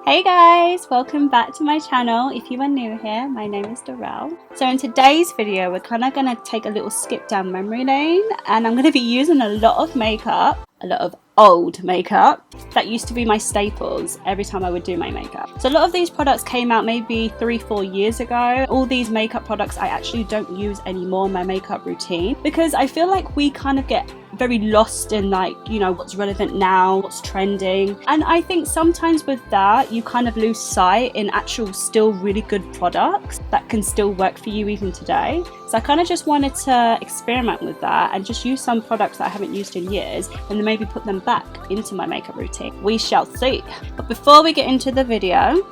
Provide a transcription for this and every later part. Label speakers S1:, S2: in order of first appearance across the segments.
S1: Hey guys, welcome back to my channel. If you are new here, my name is Daurel. So in today's video, we're kind of going to take a little skip down memory lane, and I'm going to be using a lot of makeup, a lot of old makeup that used to be my staples every time I would do my makeup. So a lot of these products came out maybe 3-4 years ago. All these makeup products I actually don't use anymore in my makeup routine because I feel like we kind of get very lost in, like, you know, what's relevant now, what's trending, and I think sometimes with that you kind of lose sight in actual still really good products that can still work for you even today. So I kind of just wanted to experiment with that and just use some products that I haven't used in years and then maybe put them back into my makeup routine. We shall see. But before we get into the video,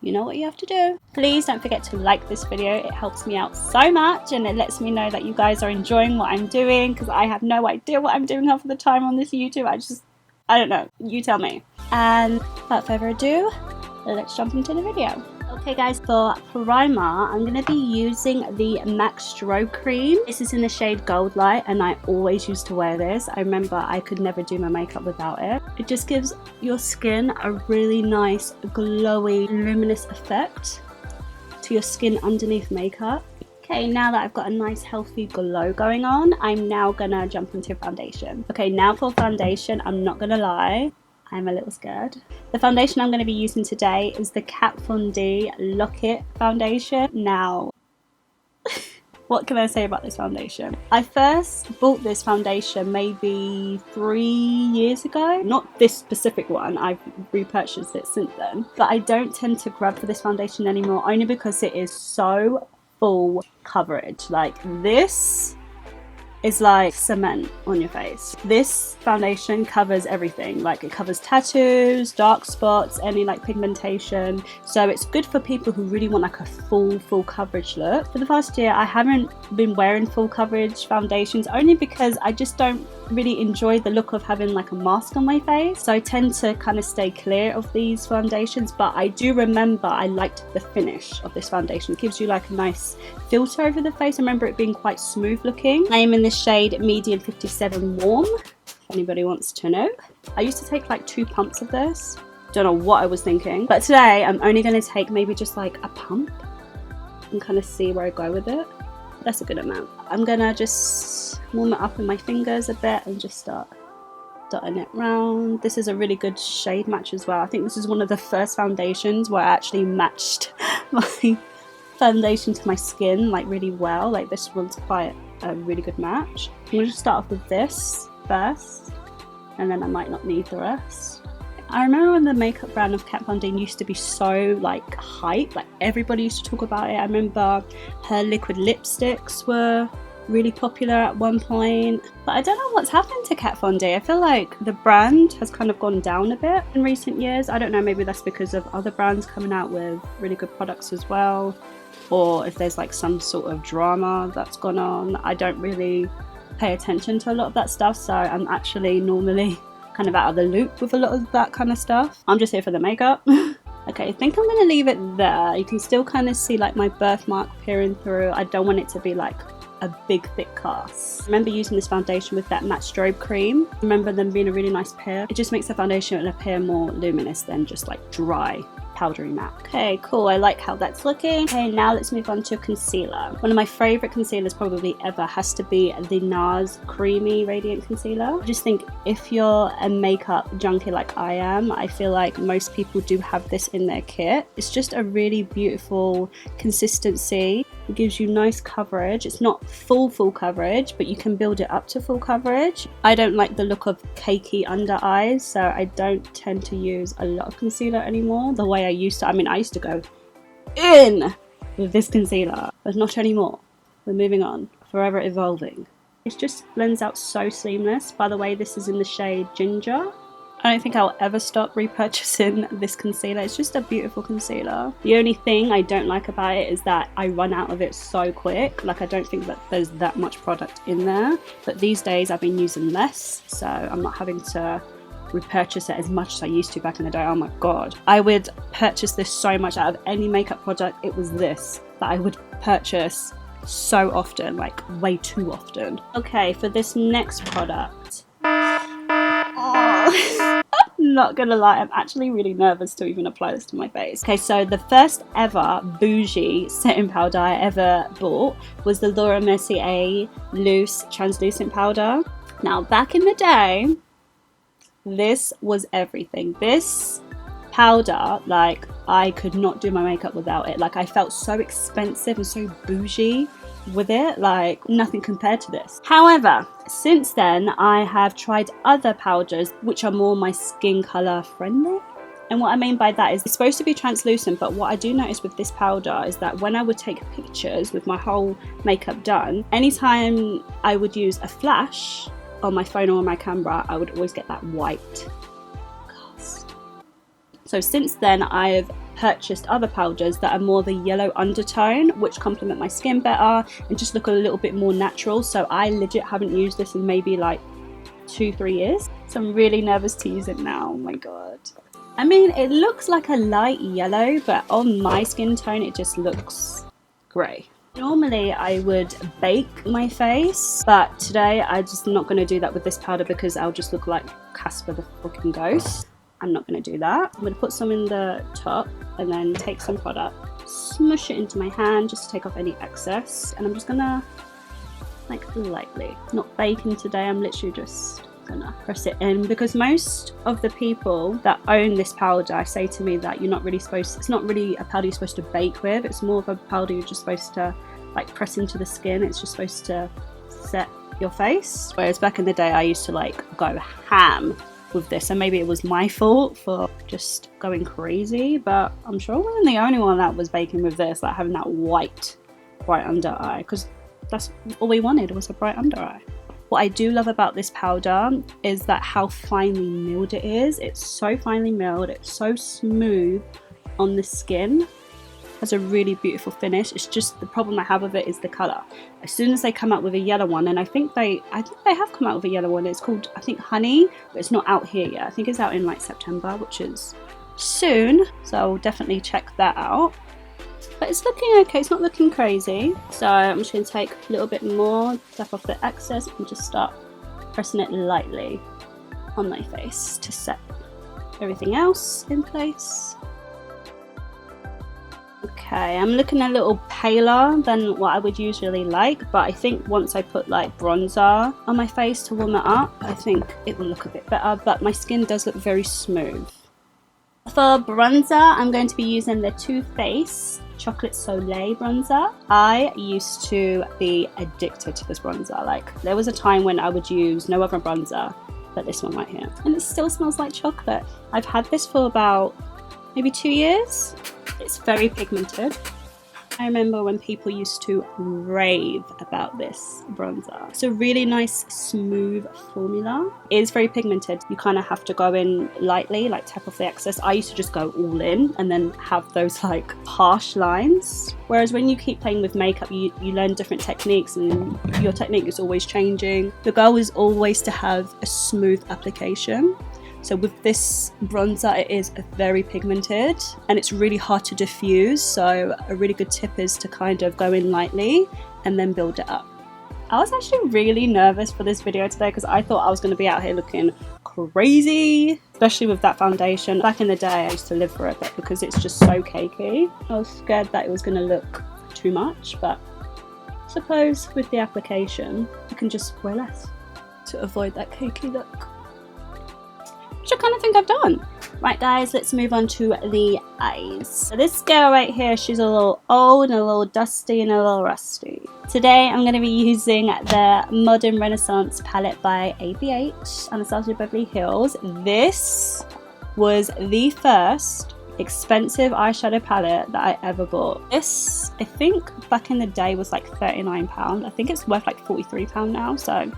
S1: you know what you have to do. Please don't forget to like this video. It helps me out so much and it lets me know that you guys are enjoying what I'm doing, because I have no idea what I'm doing half of the time on this YouTube. I don't know. You tell me. And without further ado, let's jump into the video. Okay guys, for primer, I'm going to be using the MAC Strobe Cream. This is in the shade Gold Light and I always used to wear this. I remember I could never do my makeup without it. It just gives your skin a really nice, glowy, luminous effect to your skin underneath makeup. Okay, now that I've got a nice healthy glow going on, I'm now going to jump into foundation. Okay, now for foundation, I'm not going to lie, I'm a little scared. The foundation I'm going to be using today is the Kat Von D Lock It foundation. Now, what can I say about this foundation? I first bought this foundation maybe 3 years ago. Not this specific one, I've repurchased it since then. But I don't tend to grab for this foundation anymore, only because it is so full coverage. Like, this is like cement on your face. This foundation covers everything. Like, it covers tattoos, dark spots, any like pigmentation. So it's good for people who really want like a full coverage look. For the past year, I haven't been wearing full coverage foundations, only because I just don't really enjoy the look of having like a mask on my face. So I tend to kind of stay clear of these foundations, but I do remember I liked the finish of this foundation. It gives you like a nice filter over the face. I remember it being quite smooth looking. I am in the shade Medium 57 Warm, if anybody wants to know. I used to take like 2 pumps of this. Don't know what I was thinking, but today I'm only going to take maybe just like a pump and kind of see where I go with it. That's a good amount. I'm gonna just warm it up in my fingers a bit and just start dotting it round. This is a really good shade match as well. I think this is one of the first foundations where I actually matched my foundation to my skin like really well. Like, this one's quite a really good match. I'm gonna just start off with this first, and then I might not need the rest. I remember when the makeup brand of Kat Von D used to be so like hype, like everybody used to talk about it. I remember her liquid lipsticks were really popular at one point, but I don't know what's happened to Kat Von D. I feel like the brand has kind of gone down a bit in recent years. I don't know, maybe that's because of other brands coming out with really good products as well, or if there's like some sort of drama that's gone on. I don't really pay attention to a lot of that stuff, so I'm actually normally kind of out of the loop with a lot of that kind of stuff. I'm just here for the makeup. Okay, I think I'm gonna leave it there. You can still kind of see like my birthmark peering through. I don't want it to be like a big thick cast. I remember using this foundation with that matte strobe cream. I remember them being a really nice pair. It just makes the foundation appear more luminous than just like dry powdery matte. Okay, cool, I like how that's looking. Okay, now let's move on to concealer. One of my favorite concealers probably ever has to be the NARS Creamy Radiant Concealer. I just think if you're a makeup junkie like I am, I feel like most people do have this in their kit. It's just a really beautiful consistency. It gives you nice coverage. It's not full coverage, but you can build it up to full coverage. I don't like the look of cakey under eyes, so I don't tend to use a lot of concealer anymore the way I used to. I mean, I used to go in with this concealer, but not anymore. We're moving on. Forever evolving. It just blends out so seamless. By the way, this is in the shade Ginger. I don't think I'll ever stop repurchasing this concealer. It's just a beautiful concealer. The only thing I don't like about it is that I run out of it so quick. Like, I don't think that there's that much product in there. But these days I've been using less, so I'm not having to repurchase it as much as I used to back in the day. Oh my god. I would purchase this so much. Out of any makeup product, it was this that I would purchase so often, like way too often. Okay, for this next product. Oh. not gonna lie, I'm actually really nervous to even apply this to my face. Okay, so the first ever bougie setting powder I ever bought was the Laura Mercier Loose Translucent Powder. Now, back in the day, this was everything. This powder, like, I could not do my makeup without it. Like, I felt so expensive and so bougie with it, like nothing compared to this. However, since then I have tried other powders which are more my skin color friendly, and what I mean by that is it's supposed to be translucent, but what I do notice with this powder is that when I would take pictures with my whole makeup done, anytime I would use a flash on my phone or on my camera, I would always get that white cast. So since then I've purchased other powders that are more the yellow undertone, which complement my skin better and just look a little bit more natural. So I legit haven't used this in maybe like 2-3 years, so I'm really nervous to use it now. Oh my god. I mean, it looks like a light yellow, but on my skin tone it just looks grey. Normally I would bake my face, but today I'm just not going to do that with this powder because I'll just look like Casper the freaking ghost. I'm not going to do that. I'm going to put some in the top and then take some product, smush it into my hand just to take off any excess, and I'm just going to, like, lightly, not baking today, I'm literally just gonna press it in, because most of the people that own this powder say to me that you're not really supposed to, it's not really a powder you're supposed to bake with, it's more of a powder you're just supposed to like press into the skin. It's just supposed to set your face, whereas back in the day I used to like go ham with this, and maybe it was my fault for just going crazy, but I'm sure I wasn't the only one that was baking with this, like having that white bright under eye, because that's all we wanted, was a bright under eye. What I do love about this powder is that how finely milled it is. It's so finely milled, it's so smooth on the skin, has a really beautiful finish. It's just the problem I have with it is the colour. As soon as they come out with a yellow one, and I think they have come out with a yellow one, it's called, I think, Honey, but it's not out here yet. I think it's out in like September, which is soon, so I'll definitely check that out. But it's looking okay, it's not looking crazy. So I'm just going to take a little bit more, tap off the excess, and just start pressing it lightly on my face to set everything else in place. Okay, I'm looking a little paler than what I would usually like, but I think once I put like bronzer on my face to warm it up, I think it will look a bit better, but my skin does look very smooth. For bronzer, I'm going to be using the Too Faced Chocolate Soleil bronzer. I used to be addicted to this bronzer. Like, there was a time when I would use no other bronzer but this one right here, and it still smells like chocolate. I've had this for about maybe 2 years. It's very pigmented. I remember when people used to rave about this bronzer. It's a really nice smooth formula. It is very pigmented. You kind of have to go in lightly, like tap off the excess. I used to just go all in and then have those like harsh lines. Whereas when you keep playing with makeup, you learn different techniques, and your technique is always changing. The goal is always to have a smooth application. So with this bronzer, it is very pigmented and it's really hard to diffuse. So a really good tip is to kind of go in lightly and then build it up. I was actually really nervous for this video today because I thought I was going to be out here looking crazy, especially with that foundation. Back in the day, I used to live for it, but because it's just so cakey, I was scared that it was going to look too much. But I suppose with the application, I can just wear less to avoid that cakey look, which I kind of think I've done. Right guys, let's move on to the eyes. So this girl right here, she's a little old and a little dusty and a little rusty. Today I'm going to be using the Modern Renaissance palette by ABH, Anastasia Beverly Hills. This was the first expensive eyeshadow palette that I ever bought. This, I think back in the day, was like £39. I think it's worth like £43 now, so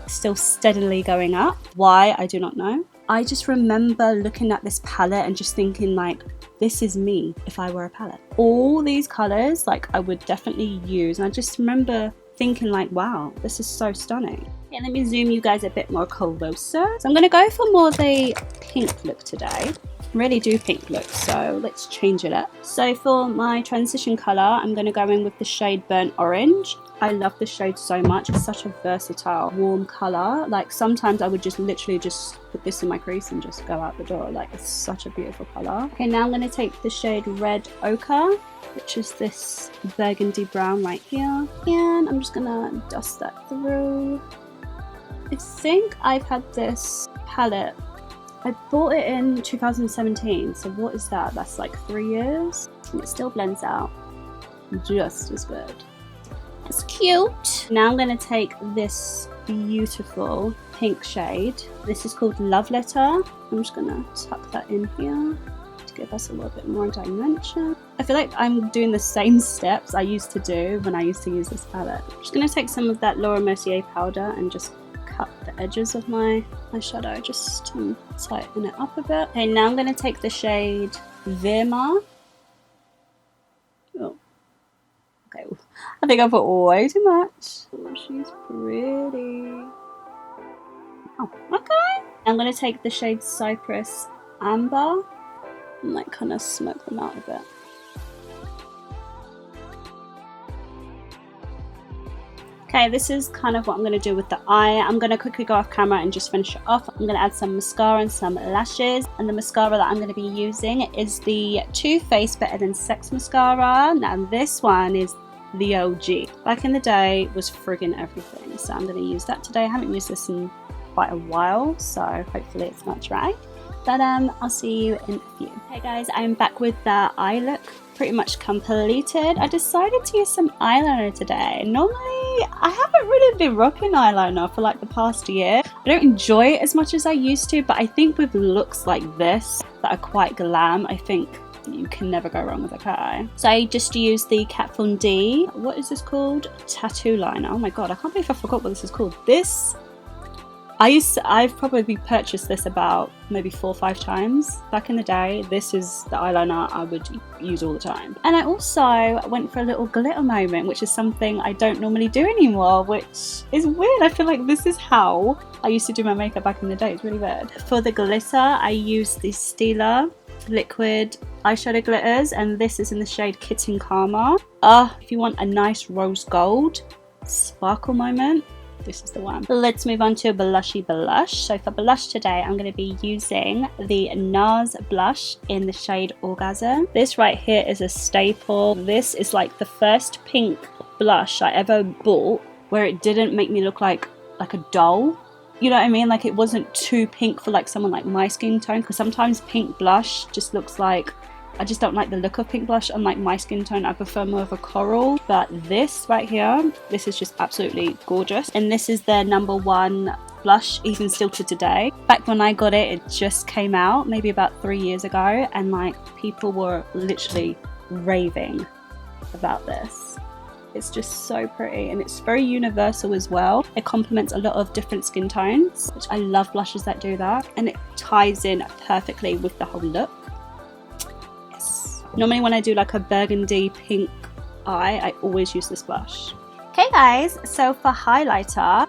S1: it's still steadily going up. Why, I do not know. I just remember looking at this palette and just thinking like, this is me if I were a palette. All these colours, like, I would definitely use, and I just remember thinking like, wow, this is so stunning. Okay, let me zoom you guys a bit more closer. So I'm going to go for more the pink look today. I really do pink looks, so let's change it up. So for my transition colour, I'm going to go in with the shade Burnt Orange. I love this shade so much. It's such a versatile, warm colour. Like sometimes I would just literally just put this in my crease and just go out the door. Like it's such a beautiful colour. Okay, now I'm going to take the shade Red Ochre, which is this burgundy brown right here. And I'm just going to dust that through. I think I've had this palette. I bought it in 2017. So what is that? That's like 3 years. And it still blends out just as good. It's cute. Now I'm going to take this beautiful pink shade. This is called Love Letter. I'm just going to tuck that in here to give us a little bit more dimension. I feel like I'm doing the same steps I used to do when I used to use this palette. I'm just going to take some of that Laura Mercier powder and just cut the edges of my eyeshadow just to tighten it up a bit. Okay, now I'm going to take the shade Virma. Oh. Okay, I think I put way too much. Oh, she's pretty. Oh, okay. I'm going to take the shade Cypress Amber and like kind of smoke them out a bit. Okay, this is kind of what I'm going to do with the eye. I'm going to quickly go off camera and just finish it off. I'm going to add some mascara and some lashes. And the mascara that I'm going to be using is the Too Faced Better Than Sex mascara. Now this one is the OG. Back in the day was friggin' everything. So I'm going to use that today. I haven't used this in quite a while, so hopefully it's not dry. But I'll see you in a few. Hey guys, I'm back with the eye look pretty much completed. I decided to use some eyeliner today. Normally I haven't really been rocking eyeliner for like the past year. I don't enjoy it as much as I used to, but I think with looks like this that are quite glam, I think you can never go wrong with a cat eye. So I just used the Kat Von D, what is this called? Tattoo liner. Oh my god, I can't believe I forgot what this is called. This I've probably purchased this about maybe 4 or 5 times back in the day. This is the eyeliner I would use all the time. And I also went for a little glitter moment, which is something I don't normally do anymore, which is weird. I feel like this is how I used to do my makeup back in the day. It's really weird. For the glitter, I used the Stila liquid eyeshadow glitters, and this is in the shade Kitten Karma. If you want a nice rose gold sparkle moment, this is the one. Let's move on to a blushy blush. So for blush today, I'm going to be using the NARS blush in the shade Orgasm. This right here is a staple. This is like the first pink blush I ever bought where it didn't make me look like a doll. You know what I mean? Like it wasn't too pink for like someone like my skin tone, because sometimes pink blush just looks like, I just don't like the look of pink blush. Unlike my skin tone, I prefer more of a coral. But this right here, this is just absolutely gorgeous. And this is their #1 blush, even still to today. Back when I got it, it just came out maybe about 3 years ago. And like people were literally raving about this. It's just so pretty, and it's very universal as well. It complements a lot of different skin tones, which I love blushes that do that. And it ties in perfectly with the whole look. Normally when I do like a burgundy pink eye, I always use this blush. Okay guys, so for highlighter,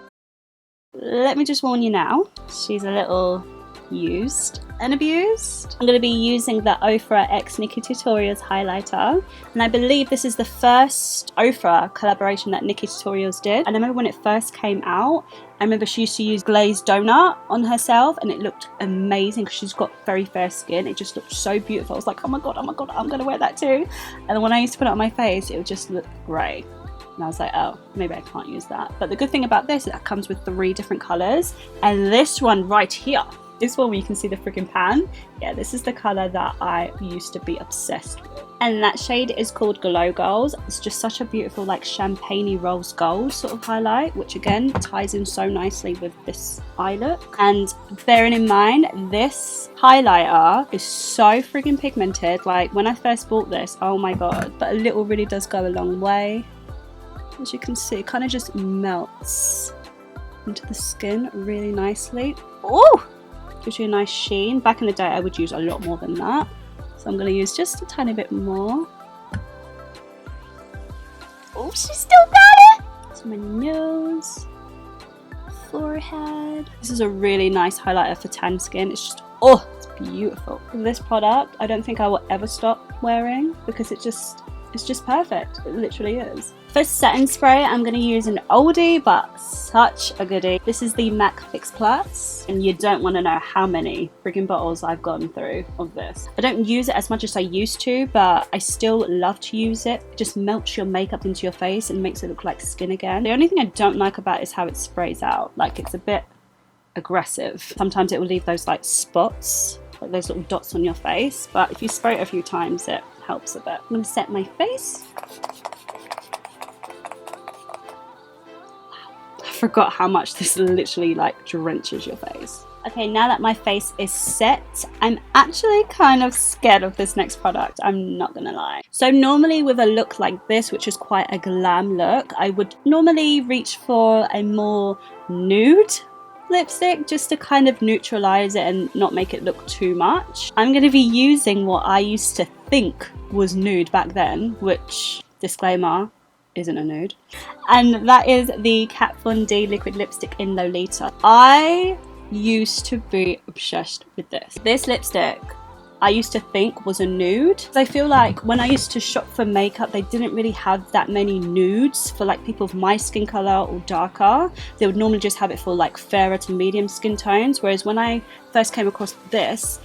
S1: let me just warn you now, she's a little used and abused. I'm going to be using the Ofra X Nikki Tutorials highlighter, and I believe this is the first Ofra collaboration that Nikki Tutorials did. And I remember when it first came out, I remember she used to use glazed donut on herself, and it looked amazing because she's got very fair skin. It just looked so beautiful. I was like, oh my god, I'm going to wear that too. And then when I used to put it on my face, it would just look grey. And I was like, oh, maybe I can't use that. But the good thing about this is it comes with 3 different colours. And this one right here, this one where you can see the freaking pan, yeah, this is the colour that I used to be obsessed with. And that shade is called Glow Goals. It's just such a beautiful like champagne-y rose gold sort of highlight, which again ties in so nicely with this eye look. And bearing in mind, this highlighter is so freaking pigmented. Like when I first bought this, oh my god, but a little really does go a long way. As you can see, it kind of just melts into the skin really nicely. Oh! Gives you a nice sheen. Back in the day I would use a lot more than that, so I'm going to use just a tiny bit more. Oh, she still got it! So my nose, forehead. This is a really nice highlighter for tan skin. It's just, oh, it's beautiful. This product I don't think I will ever stop wearing because it just It's just perfect. It literally is. For setting spray, I'm going to use an oldie but such a goodie. This is the MAC Fix Plus, and you don't want to know how many friggin' bottles I've gone through of this. I don't use it as much as I used to, but I still love to use it. It just melts your makeup into your face and makes it look like skin again. The only thing I don't like about it is how it sprays out. Like, it's a bit aggressive. Sometimes it will leave those like spots, like those little dots on your face, but if you spray it a few times, it helps a bit. I'm going to set my face. I forgot how much this literally like drenches your face. Okay, now that my face is set, I'm actually kind of scared of this next product, I'm not gonna lie. So normally with a look like this, which is quite a glam look, I would normally reach for a more nude lipstick just to kind of neutralize it and not make it look too much. I'm going to be using what I used to think was nude back then, which, disclaimer, isn't a nude, and that is the Kat Von D liquid lipstick in Lolita. I used to be obsessed with this lipstick. I used to think was a nude. I feel like when I used to shop for makeup, they didn't really have that many nudes for like people of my skin color or darker. They would normally just have it for like fairer to medium skin tones, whereas when I first came across this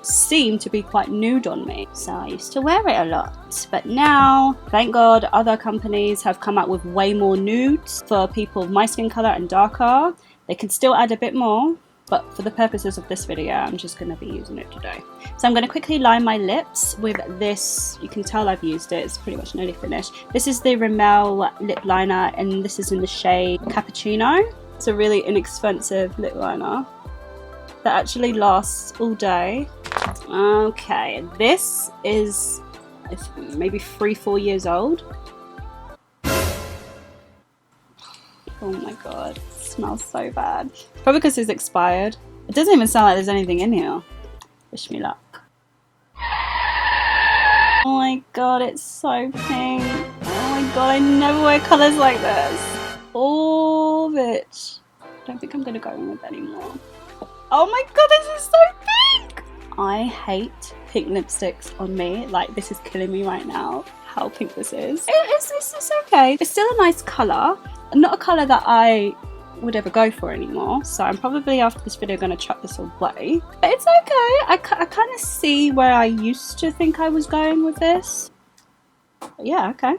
S1: seemed to be quite nude on me, so I used to wear it a lot. But now, thank God, other companies have come out with way more nudes for people of my skin color and darker. They can still add a bit more, but for the purposes of this video, I'm just going to be using it today. So I'm going to quickly line my lips with this. You can tell I've used it, it's pretty much nearly finished. This is the Rimmel lip liner, and this is in the shade Cappuccino. It's a really inexpensive lip liner that actually lasts all day. Okay, this is maybe 3-4 years old. Oh my god, it smells so bad. Probably because it's expired. It doesn't even sound like there's anything in here. Wish me luck. Oh my god, it's so pink. Oh my god, I never wear colours like this. Oh, bitch. I don't think I'm gonna go in with anymore. Oh my god, this is so pink! I hate pink lipsticks on me. Like, this is killing me right now, how pink this is. It's okay. It's still a nice colour. Not a colour that I would ever go for anymore, so I'm probably after this video going to chuck this away. But it's okay. I kind of see where I used to think I was going with this. But yeah, okay.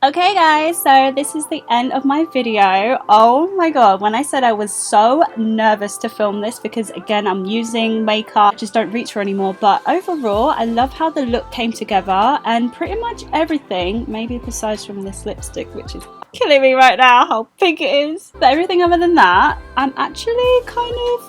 S1: Okay guys, so this is the end of my video. Oh my god, when I said I was so nervous to film this because again I'm using makeup I just don't reach for anymore, but overall I love how the look came together and pretty much everything, maybe besides from this lipstick which is killing me right now how pink it is, but everything other than that I'm actually kind of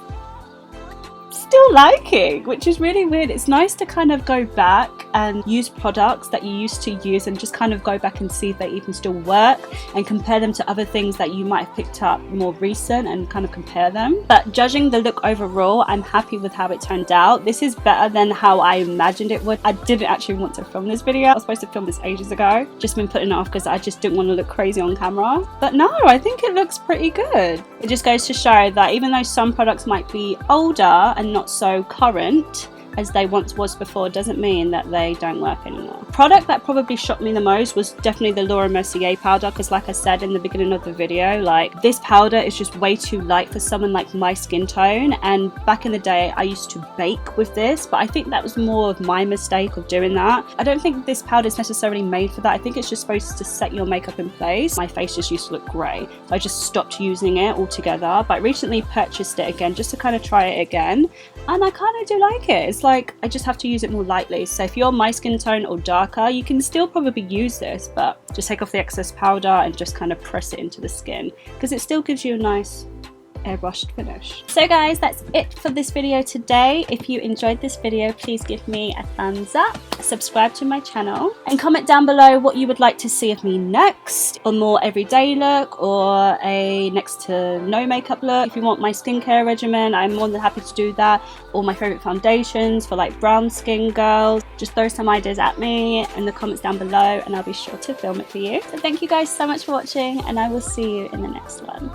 S1: still liking, which is really weird. It's nice to kind of go back and use products that you used to use and just kind of go back and see if they even still work and compare them to other things that you might have picked up more recent and kind of compare them. But judging the look overall, I'm happy with how it turned out. This is better than how I imagined it would. I didn't actually want to film this video. I was supposed to film this ages ago. Just been putting it off because I just didn't want to look crazy on camera. But no, I think it looks pretty good. It just goes to show that even though some products might be older and not so current as they once was before, doesn't mean that they don't work anymore. Product that probably shocked me the most was definitely the Laura Mercier powder, because like I said in the beginning of the video, like this powder is just way too light for someone like my skin tone, and back in the day I used to bake with this, but I think that was more of my mistake of doing that. I don't think this powder is necessarily made for that. I think it's just supposed to set your makeup in place. My face just used to look grey, so I just stopped using it altogether, but I recently purchased it again just to kind of try it again, and I kind of do like it. It's like I just have to use it more lightly, so if you're my skin tone or darker, you can still probably use this, but just take off the excess powder and just kind of press it into the skin because it still gives you a nice airbrushed finish. So guys, that's it for this video today. If you enjoyed this video, please give me a thumbs up, subscribe to my channel, and comment down below what you would like to see of me next. A more everyday look or a next to no makeup look. If you want my skincare regimen, I'm more than happy to do that. All my favorite foundations for like brown skin girls. Just throw some ideas at me in the comments down below and I'll be sure to film it for you. So thank you guys so much for watching, and I will see you in the next one.